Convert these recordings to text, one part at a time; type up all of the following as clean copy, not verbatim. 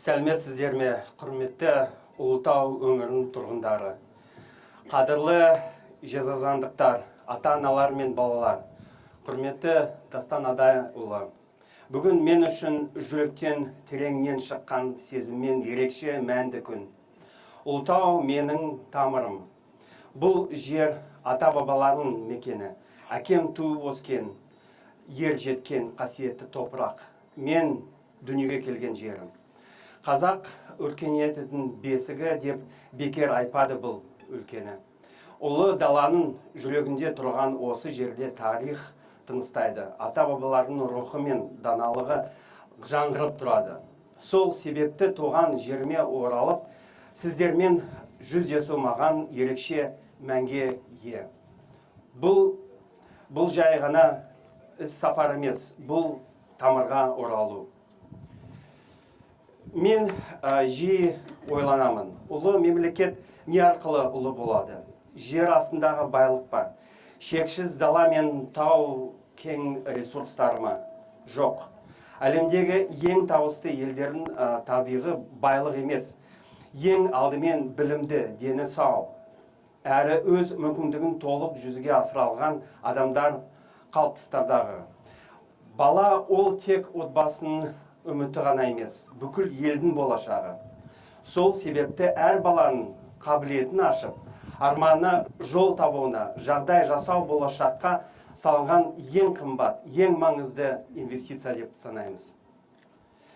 Сәлеметсіздер ме, құрметті Ұлытау өңірінің тұрғындары. Қадірлі жезазандықтар, ата-аналар мен балалар. Құрметті Дастан Адайұлы. Бүгін мен үшін жүректен тереңнен шыққан сезіммен ерекше мәнді күн. Ұлытау менің тамырым. Бұл жер ата-бабалардың мекені. Әкем туып өскен, ер жеткен қасиетті топырақ. Мен дүниеге келген жерім. Қазақ өркениетінің бесігі деп бекер айтпады бұл өлкені. Ұлы даланың жүрегінде тұрған осы жерде тарих тыныстайды. Ата-бабалардың рухы мен даналығы жаңғырып тұрады. Сол себепті туған жеріме оралып, сіздермен жүздесу маған ерекше мәнге ие. Бұл жай ғана іс сапар емес, бұл тамырға оралу. Мен жиі ойланамын. Ұлы мемлекет не арқылы ұлы болады? Жер астындағы байлық па? Шексіз дала мен тау кең ресурстар ма? Жоқ. Әлемдегі ең табысты елдердің табиғи байлық емес. Ең алдымен білімді, дені сау, әрі өз мүмкіндігін толық жүзеге асыра алған адамдар қалыптастардағы. Бала ол тек отбасының үміті ғана емес, бүкіл елдің болашағы. Сол себепті әр баланың қабілетін ашып, арманы жол табуына, жағдай жасау болашаққа салынған ең қымбат, ең маңызды инвестиция деп санаймыз.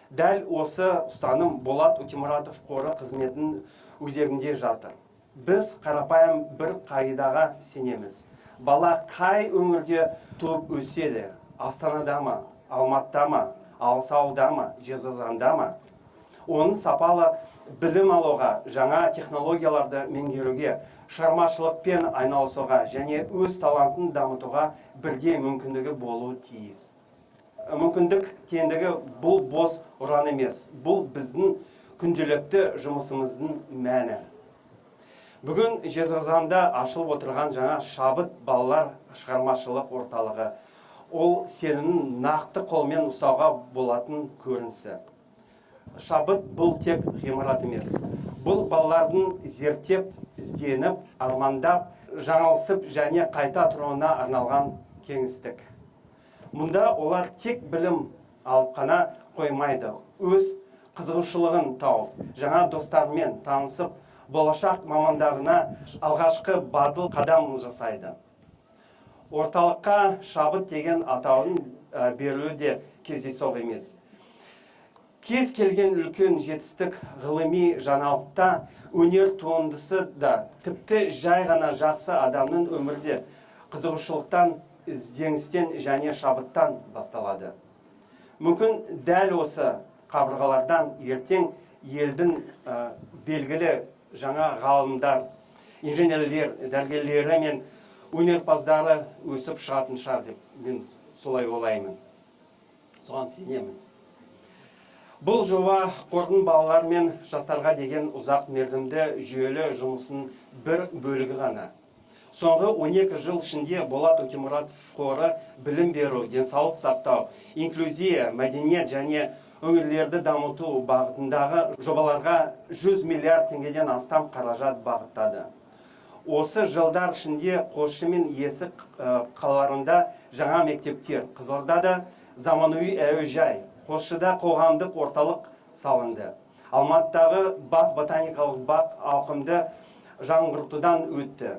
Дәл осы ұстаным Болат Өтемұратов қоры қызметінің өзегінде жатыр. Біз қарапайым бір қағидаға сенеміз. Бала қай өңірде туып өседі? Астанада ма, Алматыда ма, Алсауда ма, Жезазанда ма? Оның сапалы білім алуға, жаңа технологияларды меңгеруге, шығармашылықпен айналысуға және өз талантын дамытуға бірге мүмкіндігі болуы тиіс. Мүмкіндік теңдігі бұл бос ұран емес, бұл біздің күнделікті жұмысымыздың мәні. Бүгін Жезазанда ашылып отырған жаңа Шабыт балалар шығармашылық орталығы. Ол сенімнің нақты қолмен ұстауға болатын көрінісі. Шабыт бұл тек ғимарат емес. Бұл балалардың зерттеп, ізденіп, армандап, жаңалысып және қайта тұруына арналған кеңістік. Мұнда олар тек білім алып қана қоймайды. Өз қызығушылығын тауып, жаңа достарымен танысып, болашақ мамандығына алғашқы батыл қадам жасайды. Орталыққа Шабыт деген атауын берілуі де кездейсоқ емес. Кез келген үлкен жетістік ғылыми жаңалықта өнер туындысы да тіпті жай ғана жақсы адамның өмірде қызығушылықтан, ізденістен және шабыттан басталады. Мүмкін дәл осы қабырғалардан ертең елдің белгілі жаңа ғалымдар, инженерлер, дәрігерлері мен өнерпаздары өсіп шығатын шығар деп мен солай ойлаймын. Соған сенемін. Бұл жоба қордың балалар мен жастарға деген ұзақ мерзімді жүйелі жұмысын бір бөлігі ғана. Соңғы 12 жыл ішінде Болат Өтемұратов қоры білім беру, денсаулық сақтау, инклюзия, мәдениет және өңірлерді дамыту бағытындағы жобаларға 100 миллиард теңгеден астам қаражат бағыттады. Осы жылдар ішінде Қосшы мен Есік қалаларында жаңа мектептер, Қызылордада заманауи әуежай, Қосшыда қоғамдық орталық салынды. Алматыдағы бас ботаникалық бақ ауқымды жаңғыртудан өтті.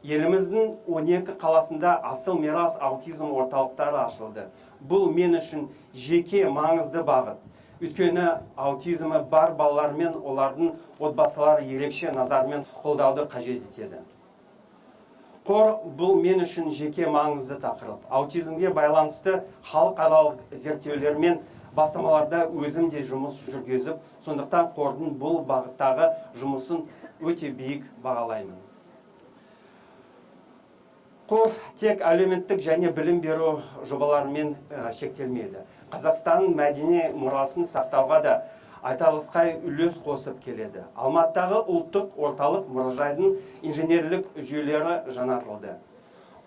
Еліміздің 12 қаласында асыл мирас аутизм орталықтары ашылды. Бұл мен үшін жеке маңызды бағыт. Өйткені аутизмі бар балалар мен олардың отбасылары ерекше назармен қолдауды қажет етеді. Қор бұл мен үшін жеке маңызды тақырып. Аутизмге байланысты халықаралық зерттеулер мен бастамаларда өзім де жұмыс жүргізіп, сондықтан қордың бұл бағыттағы жұмысын өте биік бағалаймын. Қор тек әлеуметтік және білім беру жобаларымен шектелмейді. Қазақстанның мәдени мұрасын сақтауға да айтарлықтай үлес қосып келеді. Алматыдағы ұлттық орталық мұражайдың инженерлік жүйелері жаңартылды.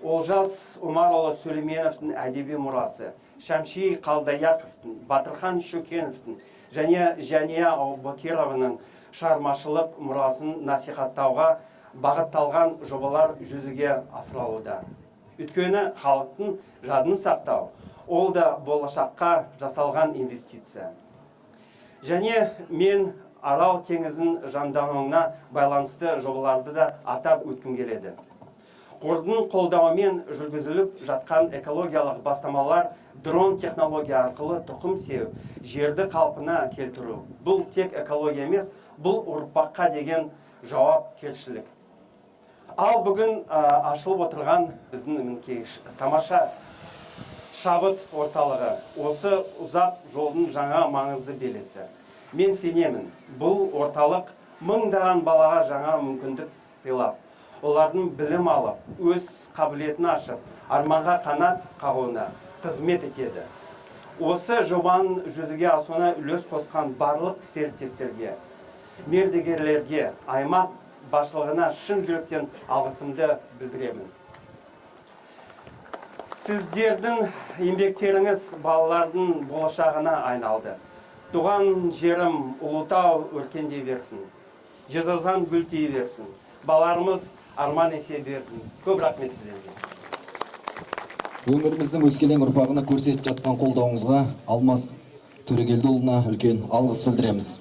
Олжас Омарұлы Сүлейменовтің әдеби мұрасы, Шәмши Қалдаяқовтың, Батырхан Шөкеновтың және Жәния Аубакированың шығармашылық мұрасын насихаттауға бағытталған жобалар жүзеге асырылуда. Өйткені халықтың жадын сақтау, ол да болашаққа жасалған инвестиция. Және мен Арал теңізін жандануына байланысты жобаларды да атап өткім келеді. Қордың қолдауымен жүргізіліп жатқан экологиялық бастамалар дрон технология арқылы тұқым сеу, жерді қалпына келтіру. Бұл тек экология емес, бұл ұрпаққа деген жауапкершілік. Ал бүгін ашылып отырған біздің тамаша шабыт орталығы осы ұзақ жолдың жаңа маңызды белесі. Мен сенемін, бұл орталық мыңдаған балаға жаңа мүмкіндік сыйлап, олардың білім алып, өз қабілетін ашып, арманға қанат қағуына қызмет етеді. Осы жобаның жүзеге асуына үлес қосқан барлық серіктестерге, мердігерлерге, аймақ басшылығына шын жүректен алғысымды білдіремін. Сіздердің еңбектеріңіз балалардың болашағына айналды. Туған жерім Ұлытау өркендей берсін. Жезазан гүлдей берсін. Балаларымыз арман есе берсін. Көп рахмет сіздерге. Өңіріміздің өскелең ұрпағына көрсетіп жатқан қолдауыңызға Алмас Төрегелдіұлына үлкен алғыс білдіреміз.